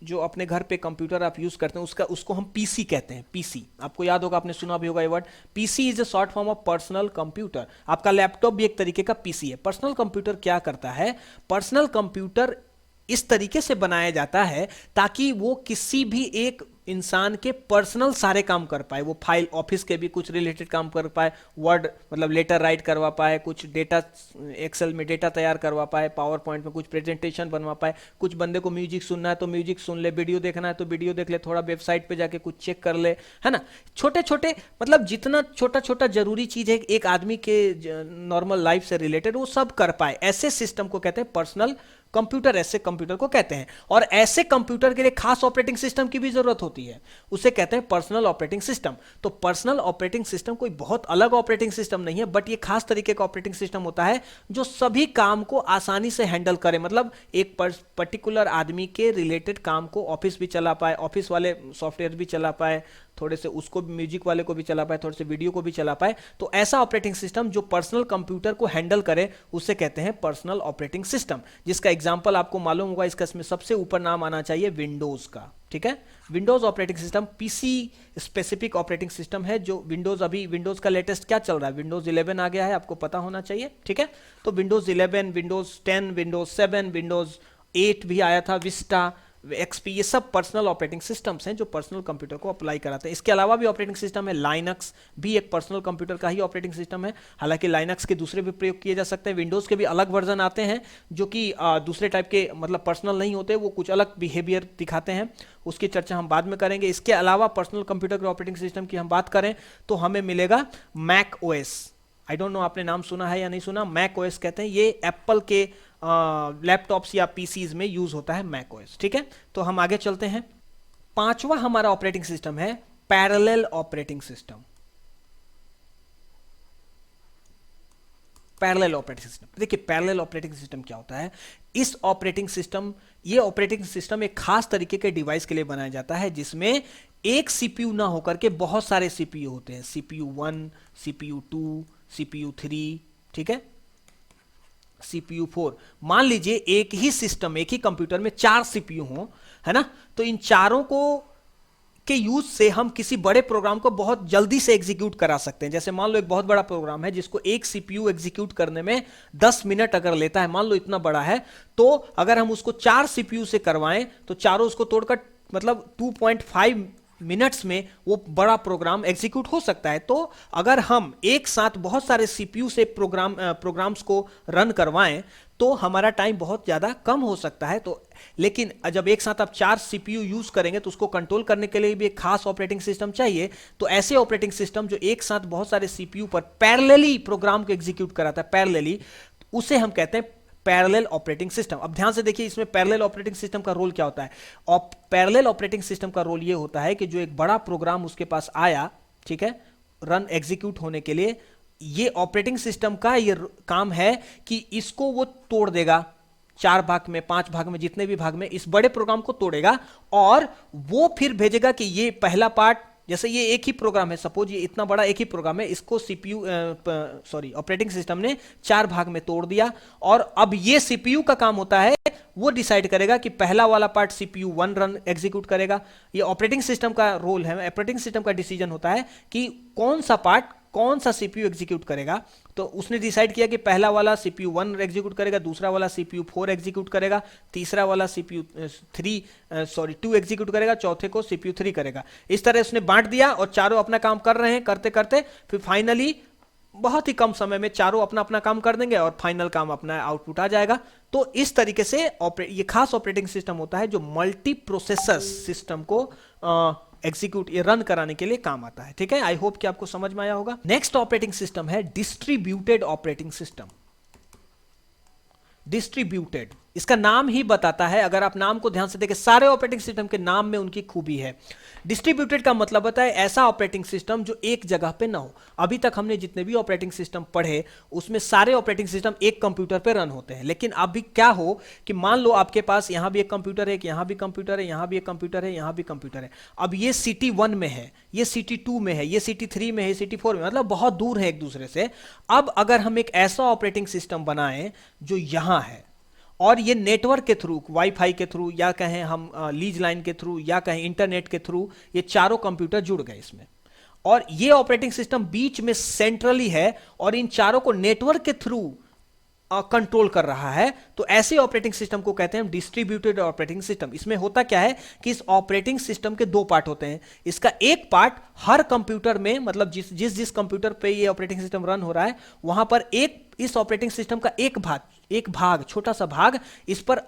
जो अपने घर पे कंप्यूटर आप यूज करते हैं उसको हम पीसी कहते हैं। पीसी आपको याद होगा, आपने सुना भी होगा ये word. PC is a short form of personal computer. आपका लैपटॉप भी एक तरीके का पीसी है। पर्सनल कंप्यूटर क्या करता है, पर्सनल कंप्यूटर इस तरीके से बनाया जाता है ताकि वो किसी भी एक इंसान के पर्सनल सारे काम कर पाए, वो फाइल ऑफिस के भी कुछ रिलेटेड काम कर पाए, वर्ड मतलब लेटर राइट करवा पाए, कुछ डेटा एक्सेल में डेटा तैयार करवा पाए, पावर पॉइंट में कुछ प्रेजेंटेशन बनवा पाए, कुछ बंदे को म्यूजिक सुनना है तो म्यूजिक सुन ले, वीडियो देखना है तो वीडियो देख ले, थोड़ा वेबसाइट पे जाके कुछ चेक कर ले, है ना। छोटे छोटे मतलब जितना छोटा छोटा जरूरी चीज है एक आदमी के नॉर्मल लाइफ से रिलेटेड वो सब कर पाए, ऐसे सिस्टम को कहते हैं पर्सनल कंप्यूटर, ऐसे कंप्यूटर को कहते हैं। और ऐसे कंप्यूटर के लिए खास ऑपरेटिंग सिस्टम की भी जरूरत होती है, उसे कहते हैं पर्सनल ऑपरेटिंग सिस्टम। तो पर्सनल ऑपरेटिंग सिस्टम कोई बहुत अलग ऑपरेटिंग सिस्टम नहीं है, बट ये खास तरीके का ऑपरेटिंग सिस्टम होता है जो सभी काम को आसानी से हैंडल करे, मतलब एक पर्टिकुलर आदमी के रिलेटेड काम को ऑफिस भी चला पाए, ऑफिस वाले सॉफ्टवेयर भी चला पाए, थोड़े से उसको म्यूजिक वाले को भी चला पाए, थोड़े से वीडियो को भी चला पाए। तो ऐसा ऑपरेटिंग सिस्टम जो पर्सनल कंप्यूटर को हैंडल करे उसे कहते हैं पर्सनल ऑपरेटिंग सिस्टम। जिसका एग्जांपल आपको मालूम होगा, इसका इसमें सबसे ऊपर नाम आना चाहिए विंडोज का, ठीक है। Windows operating system PC specific operating system है। जो विंडोज, अभी विंडोज का लेटेस्ट क्या चल रहा है, विंडोज 11 आ गया है, आपको पता होना चाहिए, ठीक है। तो विंडोज 11, विंडोज 10, विंडोज 7, विंडोज 8 भी आया था, विस्टा, एक्सपी, ये सब पर्सनल ऑपरेटिंग सिस्टम्स हैं जो पर्सनल कंप्यूटर को अप्लाई कराते हैं। इसके अलावा भी ऑपरेटिंग सिस्टम है लाइनक्स, भी एक पर्सनल कंप्यूटर का ही ऑपरेटिंग सिस्टम है। हालांकि लाइनक्स के दूसरे भी प्रयोग किए जा सकते हैं, विंडोज के भी अलग वर्जन आते हैं जो कि दूसरे टाइप के मतलब पर्सनल नहीं होते, वो कुछ अलग बिहेवियर दिखाते हैं, उसकी चर्चा हम बाद में करेंगे। इसके अलावा पर्सनल कंप्यूटर के ऑपरेटिंग सिस्टम की हम बात करें तो हमें मिलेगा Mac OS. I don't know आपने नाम सुना है या नहीं सुना, मैक ओएस कहते हैं, ये एप्पल के लैपटॉप्स या पीसीज में यूज होता है मैक ओएस, ठीक है। तो हम आगे चलते हैं। पांचवा हमारा ऑपरेटिंग सिस्टम है parallel operating system. Parallel operating system, देखिए पैरेलल ऑपरेटिंग सिस्टम क्या होता है। इस ऑपरेटिंग सिस्टम, ये ऑपरेटिंग सिस्टम एक खास तरीके के डिवाइस के लिए बनाया जाता है जिसमें एक सीपीयू ना होकर के बहुत सारे सीपीयू होते हैं, सीपीयू 1, सीपीयू 2, सीपीयू 3, ठीक है, सीपीयू 4। मान लीजिए एक ही सिस्टम, एक ही कंप्यूटर में 4 सीपीयू हो, है ना, तो इन चारों को के यूज से हम किसी बड़े प्रोग्राम को बहुत जल्दी से एग्जीक्यूट करा सकते हैं। जैसे मान लो एक बहुत बड़ा प्रोग्राम है जिसको एक सीपीयू एग्जीक्यूट करने में 10 मिनट अगर लेता है, मान लो इतना बड़ा है, तो अगर हम उसको 4 सीपीयू से करवाएं तो चारों उसको तोड़कर मतलब 2.5 मिनट्स में वो बड़ा प्रोग्राम एग्जीक्यूट हो सकता है। तो अगर हम एक साथ बहुत सारे सीपीयू से प्रोग्राम्स को रन करवाएं तो हमारा टाइम बहुत ज्यादा कम हो सकता है। तो लेकिन जब एक साथ आप 4 सीपीयू यूज करेंगे तो उसको कंट्रोल करने के लिए भी एक खास ऑपरेटिंग सिस्टम चाहिए। तो ऐसे ऑपरेटिंग सिस्टम जो एक साथ बहुत सारे सीपीयू पर पैरेलली प्रोग्राम को एग्जीक्यूट कराता है, पैरेलली, उसे हम कहते हैं पैरेलल ऑपरेटिंग सिस्टम। अब ध्यान से देखिए इसमें पैरेलल ऑपरेटिंग सिस्टम का रोल क्या होता है। पैरेलल ऑपरेटिंग सिस्टम का रोल ये होता है कि जो एक बड़ा प्रोग्राम उसके पास आया, ठीक है, रन एग्जीक्यूट होने के लिए, ये ऑपरेटिंग सिस्टम का ये काम है कि इसको वो तोड़ देगा 4 भाग में, 5 भाग में, जितने भी भाग में इस बड़े प्रोग्राम को तोड़ेगा और वो फिर भेजेगा कि ये पहला पार्ट, जैसे ये एक ही प्रोग्राम है, सपोज ये इतना बड़ा एक ही प्रोग्राम है, इसको सीपीयू ऑपरेटिंग सिस्टम ने 4 भाग में तोड़ दिया और अब ये सीपीयू का काम होता है वो डिसाइड करेगा कि पहला वाला पार्ट सीपीयू 1 रन एग्जीक्यूट करेगा। ये ऑपरेटिंग सिस्टम का रोल है, ऑपरेटिंग सिस्टम का डिसीजन होता है कि कौन सा पार्ट कौन सा सीपीयू एग्जीक्यूट करेगा। तो उसने डिसाइड किया कि पहला वाला सीपीयू 1 एग्जीक्यूट करेगा, दूसरा वाला सीपीयू 4 एग्जीक्यूट करेगा, तीसरा वाला सीपीयू 2 एग्जीक्यूट करेगा, चौथे को सीपीयू 3 करेगा। इस तरह उसने बांट दिया और चारों अपना काम कर रहे हैं, करते करते फिर फाइनली बहुत ही कम समय में चारों अपना अपना काम कर देंगे और फाइनल काम अपना आउटपुट आ जाएगा। तो इस तरीके से ये खास ऑपरेटिंग सिस्टम होता है जो मल्टी प्रोसेसर सिस्टम को एग्जीक्यूट, ये रन कराने के लिए काम आता है, ठीक है। आई होप कि आपको समझ में आया होगा। नेक्स्ट ऑपरेटिंग सिस्टम है डिस्ट्रीब्यूटेड ऑपरेटिंग सिस्टम। डिस्ट्रीब्यूटेड, इसका नाम ही बताता है, अगर आप नाम को ध्यान से देखें, सारे ऑपरेटिंग सिस्टम के नाम में उनकी खूबी है। डिस्ट्रीब्यूटेड का मतलब होता है ऐसा ऑपरेटिंग सिस्टम जो एक जगह पे ना हो। अभी तक हमने जितने भी ऑपरेटिंग सिस्टम पढ़े उसमें सारे ऑपरेटिंग सिस्टम एक कंप्यूटर पे रन होते हैं, लेकिन अभी क्या हो कि मान लो आपके पास यहां भी एक कंप्यूटर है, यहां भी कंप्यूटर है, यहां भी एक कंप्यूटर है, यहां भी कंप्यूटर है। अब ये सिटी 1 में है, ये सिटी 2 में है, ये सिटी 3 में है, सिटी 4 में, मतलब बहुत दूर है एक दूसरे से। अब अगर हम एक ऐसा ऑपरेटिंग सिस्टम बनाएं जो यहां है और ये नेटवर्क के थ्रू, वाईफाई के थ्रू या कहें हम लीज लाइन के थ्रू या कहें इंटरनेट के थ्रू, ये चारों कंप्यूटर जुड़ गए इसमें और ये ऑपरेटिंग सिस्टम बीच में सेंट्रली है और इन चारों को नेटवर्क के थ्रू कंट्रोल कर रहा है, तो ऐसे ऑपरेटिंग सिस्टम को कहते हैं डिस्ट्रीब्यूटेड ऑपरेटिंग सिस्टम। इसमें होता क्या है कि इस ऑपरेटिंग सिस्टम के दो पार्ट होते हैं। इसका एक पार्ट हर कंप्यूटर में, मतलब जिस जिस जिस कंप्यूटर पे ये ऑपरेटिंग सिस्टम रन हो रहा है वहां पर एक इस ऑपरेटिंग सिस्टम का एक भाग छोटा सा भाग इस पर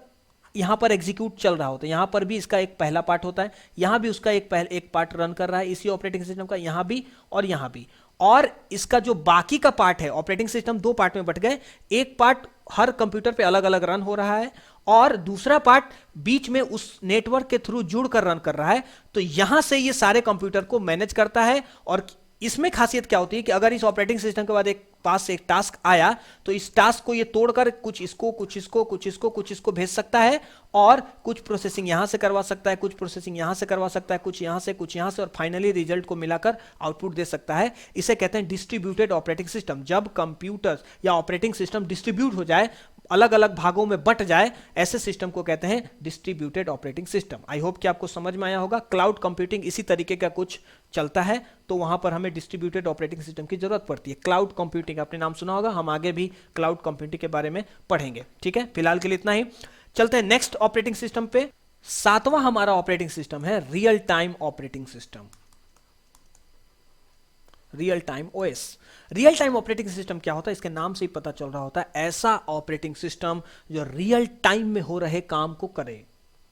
यहां पर एग्जीक्यूट चल रहा होता है। यहां पर भी इसका एक पहला पार्ट होता है, यहां भी उसका एक पार्ट रन कर रहा है इसी ऑपरेटिंग सिस्टम का, यहां भी और यहां भी। और इसका जो बाकी का पार्ट है, ऑपरेटिंग सिस्टम दो पार्ट में बट गए, एक पार्ट हर कंप्यूटर पे अलग अलग रन हो रहा है और दूसरा पार्ट बीच में उस नेटवर्क के थ्रू जुड़कर रन कर रहा है। तो यहां से ये सारे कंप्यूटर को मैनेज करता है। और इसमें खासियत क्या होती है कि अगर इस ऑपरेटिंग सिस्टम के बाद एक पास से एक टास्क आया तो इस टास्क को ये तोड़कर कुछ इसको कुछ इसको कुछ इसको कुछ इसको भेज सकता है और कुछ प्रोसेसिंग यहां से करवा सकता है, कुछ प्रोसेसिंग यहां से करवा सकता है, कुछ यहां से कुछ यहां से, और फाइनली रिजल्ट को मिलाकर आउटपुट दे सकता है। इसे कहते हैं डिस्ट्रीब्यूटेड ऑपरेटिंग सिस्टम। जब कंप्यूटर या ऑपरेटिंग सिस्टम डिस्ट्रीब्यूट हो जाए, अलग अलग भागों में बट जाए, ऐसे सिस्टम को कहते हैं distributed operating system. I hope कि आपको समझ में आया होगा। क्लाउड कंप्यूटिंग इसी तरीके का कुछ चलता है, तो वहां पर हमें डिस्ट्रीब्यूटेड ऑपरेटिंग सिस्टम की जरूरत पड़ती है। क्लाउड कंप्यूटिंग आपने नाम सुना होगा, हम आगे भी क्लाउड कंप्यूटिंग के बारे में पढ़ेंगे। ठीक है, फिलहाल के लिए इतना ही। चलते हैं नेक्स्ट ऑपरेटिंग सिस्टम पे। सातवां हमारा ऑपरेटिंग सिस्टम है real time operating system, real time OS. Real time operating system क्या होता है, इसके नाम से ही पता चल रहा होता है, ऐसा ऑपरेटिंग सिस्टम जो रियल टाइम में हो रहे काम को करे।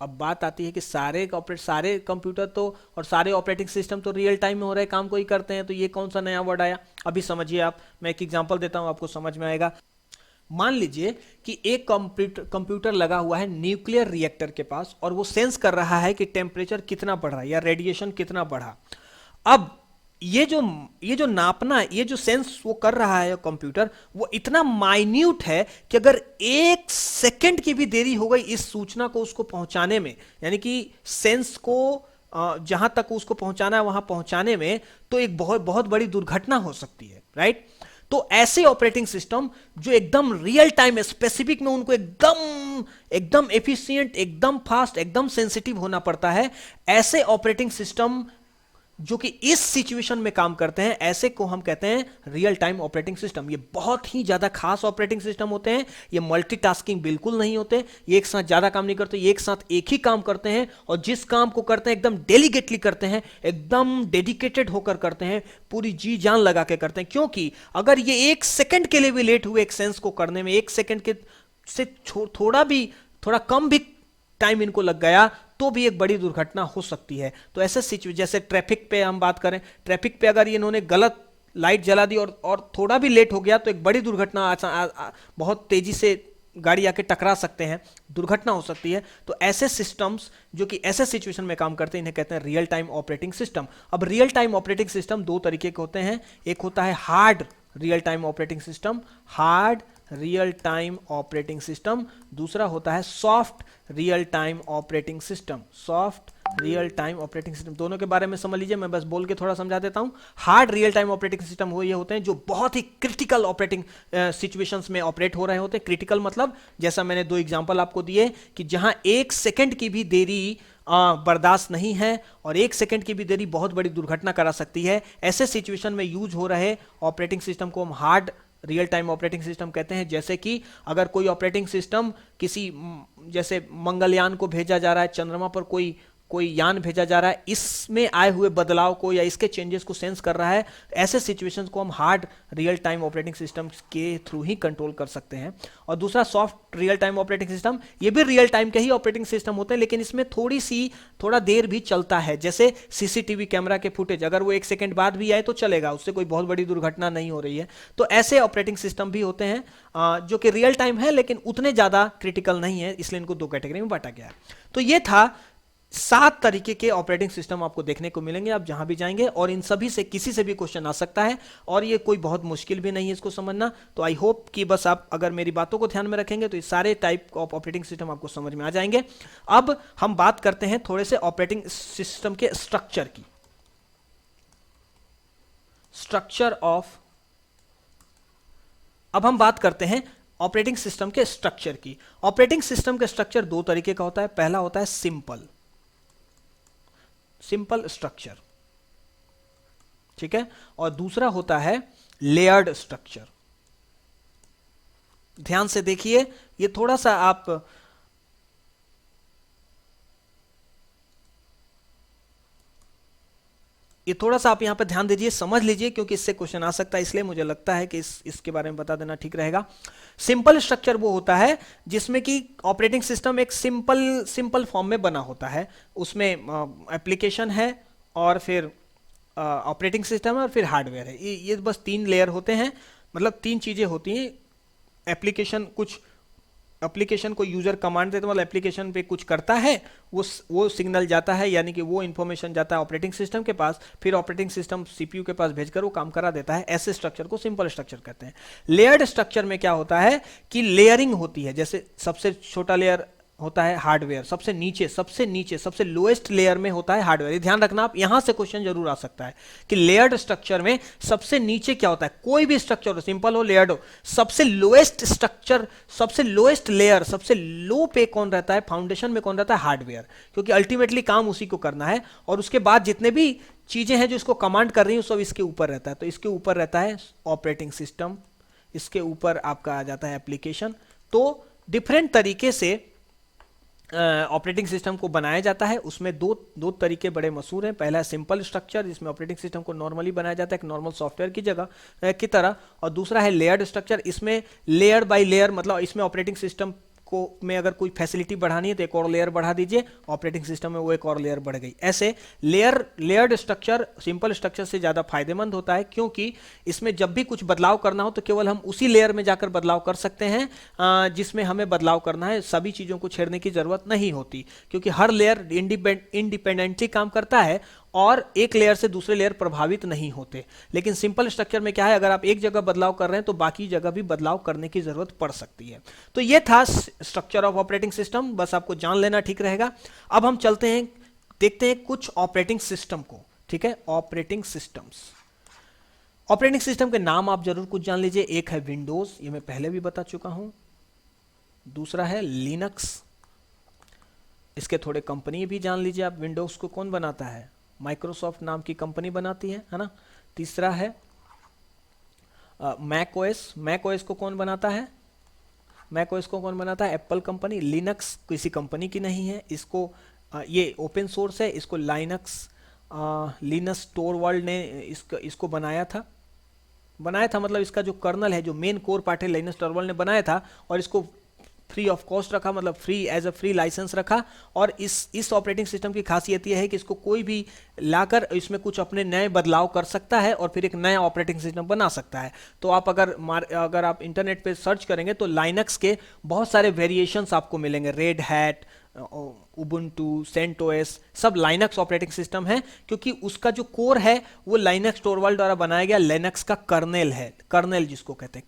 अब बात आती है कि सारे कंप्यूटर तो और सारे ऑपरेटिंग सिस्टम तो रियल टाइम में हो रहे काम को ही करते हैं, तो ये कौन सा नया वर्ड आया। अभी समझिए आप, मैं एक एग्जांपल देता हूं, आपको समझ में आएगा। मान लीजिए कि एक कंप्यूटर लगा हुआ है न्यूक्लियर रिएक्टर के पास और वो सेंस कर रहा है कि टेम्परेचर कितना बढ़ रहा है या रेडिएशन कितना बढ़ा। अब ये जो नापना, ये जो सेंस वो कर रहा है कंप्यूटर, वो इतना माइन्यूट है कि अगर एक सेकंड की भी देरी हो गई इस सूचना को उसको पहुंचाने में, यानी कि सेंस को जहां तक उसको पहुंचाना है वहां पहुंचाने में, तो एक बहुत बहुत बड़ी दुर्घटना हो सकती है, राइट। तो ऐसे ऑपरेटिंग सिस्टम जो एकदम रियल टाइम स्पेसिफिक में उनको एकदम एफिशिएंट, एकदम फास्ट, एकदम सेंसिटिव होना पड़ता है, ऐसे ऑपरेटिंग सिस्टम जो कि इस सिचुएशन में काम करते हैं, ऐसे को हम कहते हैं रियल टाइम ऑपरेटिंग सिस्टम। ये बहुत ही ज्यादा खास ऑपरेटिंग सिस्टम होते हैं। ये मल्टीटास्किंग बिल्कुल नहीं होते, ये एक साथ ज्यादा काम नहीं करते, ये एक साथ एक ही काम करते हैं और जिस काम को करते हैं एकदम डेलीगेटली करते हैं, एकदम डेडिकेटेड होकर करते हैं, पूरी जी जान लगा के करते हैं। क्योंकि अगर ये एक सेकंड के लिए भी लेट हुए एक सेंस को करने में, एक सेकंड के से थोड़ा कम भी टाइम इनको लग गया तो भी एक बड़ी दुर्घटना हो सकती है। तो ऐसे सिचुएशन, जैसे ट्रैफिक पे हम बात करें, ट्रैफिक पे अगर इन्होंने गलत लाइट जला दी और थोड़ा भी लेट हो गया तो एक बड़ी दुर्घटना, बहुत तेजी से गाड़ी आके टकरा सकते हैं, दुर्घटना हो सकती है। तो ऐसे सिस्टम्स जो कि ऐसे सिचुएशन में काम करते हैं, इन्हें कहते हैं रियल टाइम ऑपरेटिंग सिस्टम। अब रियल टाइम ऑपरेटिंग सिस्टम दो तरीके के होते हैं, एक होता है hard real time operating system, hard real time operating system, दूसरा होता है soft real time operating system, soft real time operating system. दोनों के बारे में समझ लीजिए, मैं बस बोल के थोड़ा समझा देता हूं। Hard real time operating system वो ये होते हैं जो बहुत ही क्रिटिकल ऑपरेटिंग सिचुएशंस में ऑपरेट हो रहे होते हैं। क्रिटिकल मतलब जैसा मैंने दो एग्जांपल आपको दिए कि जहां एक सेकंड की भी देरी बर्दाश्त नहीं है और एक सेकंड की भी देरी बहुत बड़ी दुर्घटना करा सकती है। ऐसे सिचुएशन में यूज हो रहे ऑपरेटिंग सिस्टम को हम hard real time operating system कहते हैं। जैसे कि अगर कोई ऑपरेटिंग सिस्टम किसी, जैसे मंगलयान को भेजा जा रहा है, चंद्रमा पर कोई यान भेजा जा रहा है, इसमें आए हुए बदलाव को या इसके चेंजेस को सेंस कर रहा है, ऐसे सिचुएशंस को हम hard real time operating system के थ्रू ही कंट्रोल कर सकते हैं। और दूसरा soft real time operating system, ये भी रियल टाइम के ही ऑपरेटिंग सिस्टम होते हैं, लेकिन इसमें थोड़ा देर भी चलता है। जैसे सीसीटीवी कैमरा के फुटेज, अगर वो एक सेकंड बाद भी आए तो चलेगा, उससे कोई बहुत बड़ी दुर्घटना नहीं हो रही है। तो ऐसे ऑपरेटिंग सिस्टम भी होते हैं जो कि रियल टाइम है लेकिन उतने ज्यादा क्रिटिकल नहीं है, इसलिए इनको दो कैटेगरी में बांटा गया है। तो ये था 7 तरीके के ऑपरेटिंग सिस्टम आपको देखने को मिलेंगे आप जहां भी जाएंगे, और इन सभी से किसी से भी क्वेश्चन आ सकता है और ये कोई बहुत मुश्किल भी नहीं है इसको समझना। तो आई होप कि बस आप अगर मेरी बातों को ध्यान में रखेंगे तो ये सारे टाइप ऑफ ऑपरेटिंग सिस्टम आपको समझ में आ जाएंगे। अब हम बात करते हैं थोड़े से ऑपरेटिंग सिस्टम के स्ट्रक्चर की, अब हम बात करते हैं ऑपरेटिंग सिस्टम के स्ट्रक्चर की। ऑपरेटिंग सिस्टम का स्ट्रक्चर दो तरीके का होता है। पहला होता है सिंपल स्ट्रक्चर, ठीक है, और दूसरा होता है लेयर्ड स्ट्रक्चर। ध्यान से देखिए, ये थोड़ा सा आप यहाँ पे ध्यान दीजिए, समझ लीजिए, क्योंकि इससे क्वेश्चन आ सकता है, इसलिए मुझे लगता है कि इसके बारे में बता देना ठीक रहेगा। सिंपल स्ट्रक्चर वो होता है जिसमें कि ऑपरेटिंग सिस्टम एक सिंपल फॉर्म में बना होता है, उसमें एप्लीकेशन है और फिर ऑपरेटिंग सिस्टम है और फिर हार्डवेयर है। ये बस 3 लेयर होते हैं, मतलब 3 चीजें होती हैं। एप्लीकेशन को यूजर कमांड देता है, मतलब एप्लीकेशन पे कुछ करता है, वो सिग्नल जाता है, यानी कि वो इंफॉर्मेशन जाता है ऑपरेटिंग सिस्टम के पास, फिर ऑपरेटिंग सिस्टम सीपीयू के पास भेजकर वो काम करा देता है। ऐसे स्ट्रक्चर को सिंपल स्ट्रक्चर कहते हैं। लेयर्ड स्ट्रक्चर में क्या होता है कि लेयरिंग होती है, जैसे सबसे छोटा लेयर होता है हार्डवेयर, सबसे नीचे सबसे लोएस्ट लेयर में होता है हार्डवेयर। ये ध्यान रखना, आप यहां से क्वेश्चन जरूर आ सकता है कि लेयर्ड स्ट्रक्चर में सबसे नीचे क्या होता है। कोई भी स्ट्रक्चर हो, सिंपल हो, लेयर्ड हो, सबसे लोएस्ट स्ट्रक्चर, सबसे लोएस्ट लेयर, सबसे लो पे कौन रहता है, फाउंडेशन में कौन रहता है, हार्डवेयर, क्योंकि अल्टीमेटली काम उसी को करना है। और उसके बाद जितने भी चीजें हैं जो इसको कमांड कर रही हैं सब इसके ऊपर रहता है। तो इसके ऊपर रहता है ऑपरेटिंग सिस्टम, इसके ऊपर आपका आ जाता है एप्लीकेशन। तो डिफरेंट तरीके से ऑपरेटिंग सिस्टम को बनाया जाता है। उसमें दो तरीके बड़े मशहूर हैं। पहला है सिंपल स्ट्रक्चर, जिसमें ऑपरेटिंग सिस्टम को नॉर्मली बनाया जाता है एक नॉर्मल सॉफ्टवेयर की जगह की तरह, और दूसरा है लेयर्ड स्ट्रक्चर। इसमें लेयर बाय लेयर, मतलब इसमें ऑपरेटिंग सिस्टम को में अगर कोई फैसिलिटी बढ़ानी है तो एक और लेयर बढ़ा दीजिए, ऑपरेटिंग सिस्टम में वो एक और लेयर बढ़ गई। ऐसे लेयर्ड स्ट्रक्चर सिंपल स्ट्रक्चर से ज्यादा फायदेमंद होता है, क्योंकि इसमें जब भी कुछ बदलाव करना हो तो केवल हम उसी लेयर में जाकर बदलाव कर सकते हैं जिसमें हमें बदलाव करना है। सभी चीजों को छेड़ने की जरूरत नहीं होती, क्योंकि हर लेयर इंडिपेंडेंटली काम करता है और एक लेयर से दूसरे लेयर प्रभावित नहीं होते। लेकिन सिंपल स्ट्रक्चर में क्या है, अगर आप एक जगह बदलाव कर रहे हैं तो बाकी जगह भी बदलाव करने की जरूरत पड़ सकती है। तो ये था स्ट्रक्चर ऑफ ऑपरेटिंग सिस्टम, बस आपको जान लेना ठीक रहेगा। अब हम चलते हैं, देखते हैं कुछ ऑपरेटिंग सिस्टम को। ठीक है, ऑपरेटिंग सिस्टम के नाम आप जरूर कुछ जान लीजिए। एक है विंडोज, ये मैं पहले भी बता चुका हूं। दूसरा है लिनक्स, इसके थोड़े कंपनी भी जान लीजिए आप। विंडोज को कौन बनाता है, माइक्रोसॉफ्ट नाम की कंपनी बनाती है ना। तीसरा है मैक ओएस को कौन बनाता है, एप्पल कंपनी। लिनक्स किसी कंपनी की नहीं है, इसको ये ओपन सोर्स है, इसको लिनस टोरवाल्ड ने इसको बनाया था, मतलब इसका जो कर्नल है, जो मेन कोर पार्ट है, लिनस टोरवाल्ड ने बनाया था, और इसको फ्री ऑफ कॉस्ट रखा, मतलब free as a free licence रखा। और इस ऑपरेटिंग सिस्टम की खासियत यह है कि इसको कोई भी लाकर इसमें कुछ अपने नए बदलाव कर सकता है और फिर एक नया ऑपरेटिंग सिस्टम बना सकता है। तो आप अगर आप इंटरनेट पे सर्च करेंगे तो लाइनक्स के बहुत सारे वेरिएशंस आपको मिलेंगे। रेड हैट, उबुंटू, सेंटोस, सब लाइनक्स ऑपरेटिंग सिस्टम है, क्योंकि उसका जो कोर है वो लाइनक्स टोरवाल्ड द्वारा बनाया गया लिनक्स का कर्नेल है। कर्नेल जिसको कहते हैं,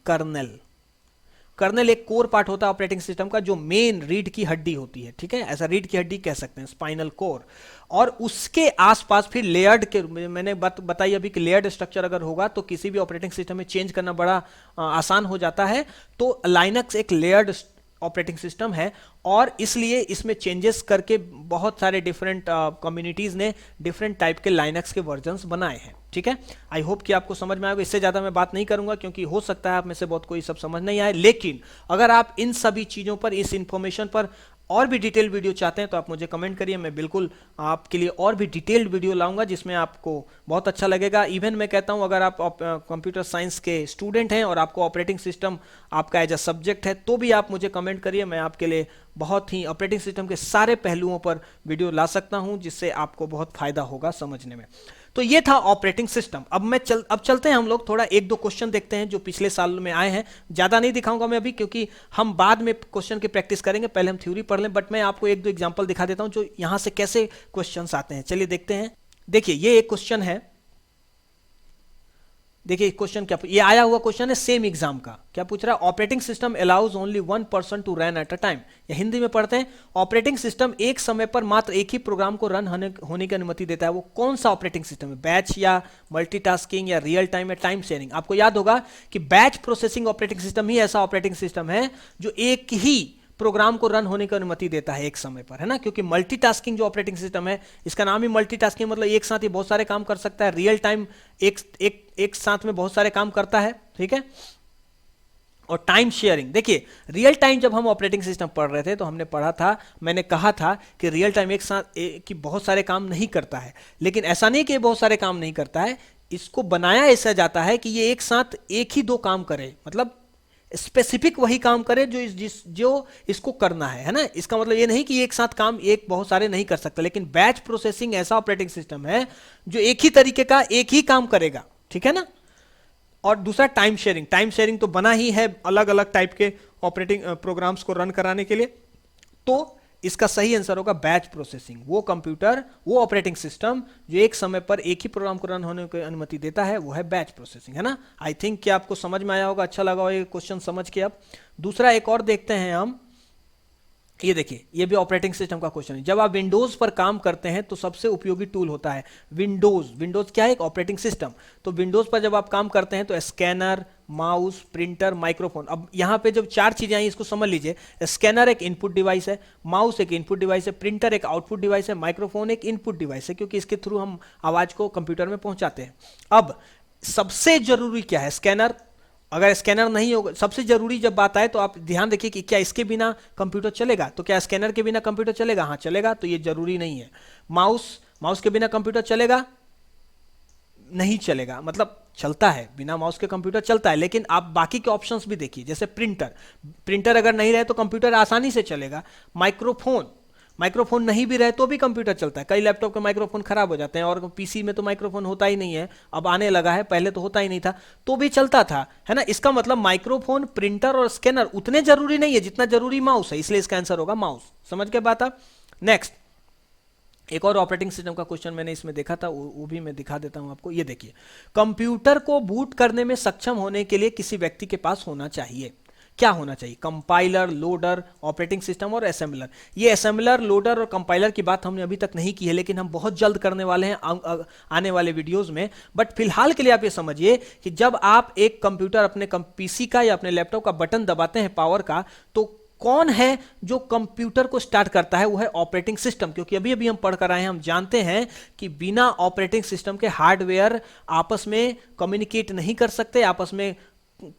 कर्नेल एक कोर पार्ट होता है ऑपरेटिंग सिस्टम का, जो मेन रीढ़ की हड्डी होती है। ठीक है, ऐसा रीढ़ की हड्डी कह सकते हैं, स्पाइनल कोर। और उसके आसपास फिर लेयर्ड के, मैंने बताई अभी कि लेयर्ड स्ट्रक्चर अगर होगा तो किसी भी ऑपरेटिंग सिस्टम में चेंज करना बड़ा आसान हो जाता है। तो लाइनक्स एक लेयर्ड ऑपरेटिंग सिस्टम है, और इसलिए इसमें चेंजेस करके बहुत सारे डिफरेंट कम्युनिटीज ने डिफरेंट टाइप के लाइनक्स के वर्जन्स बनाए हैं। ठीक है, आई होप कि आपको समझ में आएगा। इससे ज़्यादा मैं बात नहीं करूंगा, क्योंकि हो सकता है आप में से बहुत कोई सब समझ नहीं आए। लेकिन अगर आप इन सभी चीज़ों पर, इस इंफॉर्मेशन पर और भी डिटेल वीडियो चाहते हैं तो आप मुझे कमेंट करिए, मैं बिल्कुल आपके लिए और भी डिटेल्ड वीडियो लाऊंगा जिसमें आपको बहुत अच्छा लगेगा। इवन मैं कहता हूं, अगर आप कंप्यूटर साइंस के स्टूडेंट हैं और आपको ऑपरेटिंग सिस्टम आपका एज अ सब्जेक्ट है तो भी आप मुझे कमेंट करिए, मैं आपके लिए बहुत ही ऑपरेटिंग सिस्टम के सारे पहलुओं पर वीडियो ला सकता हूं, जिससे आपको बहुत फायदा होगा समझने में। तो ये था ऑपरेटिंग सिस्टम। अब चलते हैं हम लोग थोड़ा एक दो क्वेश्चन देखते हैं जो पिछले साल में आए हैं। ज्यादा नहीं दिखाऊंगा मैं अभी, क्योंकि हम बाद में क्वेश्चन की प्रैक्टिस करेंगे, पहले हम थ्योरी पढ़ लें। बट मैं आपको एक दो एग्जांपल दिखा देता हूं जो यहां से कैसे क्वेश्चंस आते हैं। चलिए देखते हैं। देखिए ये एक क्वेश्चन है, देखिए क्वेश्चन क्या, ये आया हुआ क्वेश्चन है सेम एग्जाम का। क्या पूछ रहा है, operating system allows only one person to run at a time. या हिंदी में पढ़ते हैं, ऑपरेटिंग सिस्टम एक समय पर मात्र एक ही प्रोग्राम को रन होने की अनुमति देता है। वो कौन सा ऑपरेटिंग सिस्टम है, बैच या मल्टीटास्किंग या रियल टाइम या टाइम शेयरिंग। आपको याद होगा कि बैच प्रोसेसिंग ऑपरेटिंग सिस्टम ही ऐसा ऑपरेटिंग सिस्टम है जो एक ही प्रोग्राम को रन होने की अनुमति देता है एक समय पर, है ना। क्योंकि मल्टीटास्किंग जो ऑपरेटिंग सिस्टम है, इसका नाम ही मल्टीटास्किंग, मतलब एक साथ ही बहुत सारे काम कर सकता है। रियल टाइम एक साथ में बहुत सारे काम करता है, ठीक है। और टाइम शेयरिंग। देखिए रियल टाइम जब हम ऑपरेटिंग सिस्टम पढ़ रहे थे तो हमने पढ़ा था, मैंने कहा था कि रियल टाइम एक साथ कि बहुत सारे काम नहीं करता है, लेकिन ऐसा नहीं कि बहुत सारे काम नहीं करता है, इसको बनाया ऐसा जाता है कि ये एक साथ एक ही दो काम करे, मतलब स्पेसिफिक वही काम करे जो इसको करना है ना। इसका मतलब ये नहीं कि एक साथ काम एक बहुत सारे नहीं कर सकता, लेकिन बैच प्रोसेसिंग ऐसा ऑपरेटिंग सिस्टम है जो एक ही तरीके का एक ही काम करेगा, ठीक है ना। और दूसरा टाइम शेयरिंग। टाइम शेयरिंग तो बना ही है अलग अलग टाइप के ऑपरेटिंग प्रोग्राम्स को रन कराने के लिए, तो इसका सही आंसर होगा बैच प्रोसेसिंग। वो कंप्यूटर, वो ऑपरेटिंग सिस्टम जो एक समय पर एक ही प्रोग्राम को रन होने की अनुमति देता है, वो है बैच प्रोसेसिंग, है ना। आई थिंक कि आपको समझ में आया होगा, अच्छा लगा होगा ये क्वेश्चन समझ के। अब दूसरा एक और देखते हैं हम, ये देखिए ये भी ऑपरेटिंग सिस्टम का क्वेश्चन है। जब आप विंडोज पर काम करते हैं तो सबसे उपयोगी टूल होता है विंडोज। विंडोज क्या है? एक ऑपरेटिंग सिस्टम। तो विंडोज पर जब आप काम करते हैं तो स्कैनर, माउस, प्रिंटर, माइक्रोफोन। अब यहाँ पे जब चार चीजें आई इसको समझ लीजिए। स्कैनर एक इनपुट डिवाइस है, माउस एक इनपुट डिवाइस है, प्रिंटर एक आउटपुट डिवाइस है, माइक्रोफोन एक इनपुट डिवाइस है, क्योंकि इसके थ्रू हम आवाज को कंप्यूटर में पहुंचाते हैं। अब सबसे जरूरी क्या है? स्कैनर। अगर स्कैनर नहीं होगा, सबसे जरूरी जब बात आए तो आप ध्यान देखिए कि क्या इसके बिना कंप्यूटर चलेगा? तो क्या स्कैनर के बिना कंप्यूटर चलेगा? हाँ चलेगा, तो ये जरूरी नहीं है। माउस, माउस के बिना कंप्यूटर चलेगा? नहीं चलेगा, मतलब चलता है, बिना माउस के कंप्यूटर चलता है, लेकिन आप बाकी के ऑप्शंस भी देखिए, जैसे प्रिंटर। प्रिंटर अगर नहीं रहे तो कंप्यूटर आसानी से चलेगा। माइक्रोफोन, माइक्रोफोन नहीं भी रहे तो भी कंप्यूटर चलता है। कई लैपटॉप के माइक्रोफोन खराब हो जाते हैं और पीसी में तो माइक्रोफोन होता ही नहीं है, अब आने लगा है, पहले तो होता ही नहीं था, तो भी चलता था, है ना। इसका मतलब माइक्रोफोन, प्रिंटर और स्कैनर उतने जरूरी नहीं है जितना जरूरी माउस है, इसलिए इसका आंसर होगा माउस। समझ के बात आप? नेक्स्ट एक और ऑपरेटिंग सिस्टम का क्वेश्चन मैंने इसमें देखा था, वो भी मैं दिखा देता हूं आपको। ये देखिए, कंप्यूटर को बूट करने में सक्षम होने के लिए किसी व्यक्ति के पास होना चाहिए, क्या होना चाहिए? कंपाइलर, लोडर, ऑपरेटिंग सिस्टम और असेंबलर। ये असेंबलर, लोडर और कंपाइलर की बात हमने अभी तक नहीं की है, लेकिन हम बहुत जल्द करने वाले हैं आने वाले वीडियोस में। बट फिलहाल के लिए आप ये समझिए कि जब आप एक कंप्यूटर अपने पीसी का या अपने लैपटॉप का बटन दबाते हैं पावर का, तो कौन है जो कंप्यूटर को स्टार्ट करता है? वो है ऑपरेटिंग सिस्टम। क्योंकि अभी अभी हम पढ़ कर आए हैं, हम जानते हैं कि बिना ऑपरेटिंग सिस्टम के हार्डवेयर आपस में कम्युनिकेट नहीं कर सकते, आपस में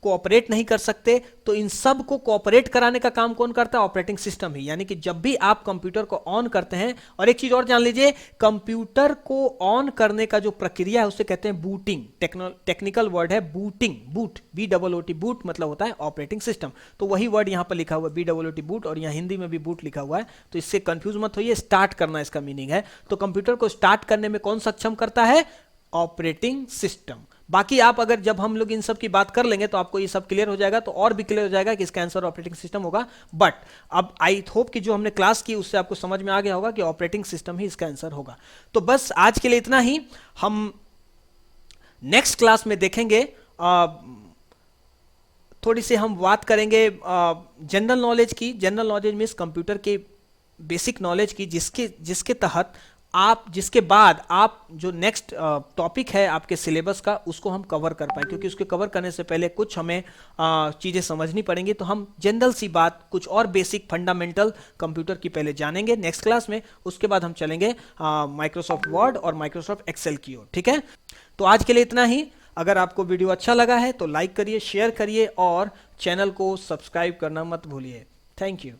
कोऑपरेट नहीं कर सकते। तो इन सब को कोऑपरेट कराने का काम कौन करता है? ऑपरेटिंग सिस्टम ही। यानी कि जब भी आप कंप्यूटर को ऑन करते हैं, और एक चीज और जान लीजिए, कंप्यूटर को ऑन करने का जो प्रक्रिया है उसे कहते हैं बूटिंग। टेक्निकल वर्ड है बूटिंग, बूट, BOOT, बूट मतलब होता है ऑपरेटिंग सिस्टम। तो वही वर्ड यहां पर लिखा हुआ है BOOT, बूट, और यहां हिंदी में भी बूट लिखा हुआ है, तो इससे कंफ्यूज मत होइए। स्टार्ट करना इसका मीनिंग है। तो कंप्यूटर को स्टार्ट करने में कौन सक्षम करता है? Operating system. बाकी आप अगर जब हम लोग इन सब की बात कर लेंगे तो आपको ये सब क्लियर हो जाएगा, तो और भी क्लियर हो जाएगा कि इसका आंसर ऑपरेटिंग सिस्टम होगा। बट अब आई होप कि जो हमने क्लास की उससे आपको समझ में आ गया होगा कि ऑपरेटिंग सिस्टम ही इसका आंसर होगा। तो बस आज के लिए इतना ही। हम नेक्स्ट क्लास में देखेंगे, थोड़ी सी हम बात करेंगे जनरल नॉलेज की। जनरल नॉलेज मीन्स कंप्यूटर के बेसिक नॉलेज की, जिसके तहत आप, जिसके बाद आप जो नेक्स्ट टॉपिक है आपके सिलेबस का, उसको हम कवर कर पाए। क्योंकि उसके कवर करने से पहले कुछ हमें चीज़ें समझनी पड़ेंगी। तो हम जनरल सी बात, कुछ और बेसिक फंडामेंटल कंप्यूटर की पहले जानेंगे नेक्स्ट क्लास में, उसके बाद हम चलेंगे माइक्रोसॉफ्ट वर्ड और माइक्रोसॉफ्ट एक्सेल की ओर, ठीक है। तो आज के लिए इतना ही। अगर आपको वीडियो अच्छा लगा है तो लाइक करिए, शेयर करिए और चैनल को सब्सक्राइब करना मत भूलिए। Thank you.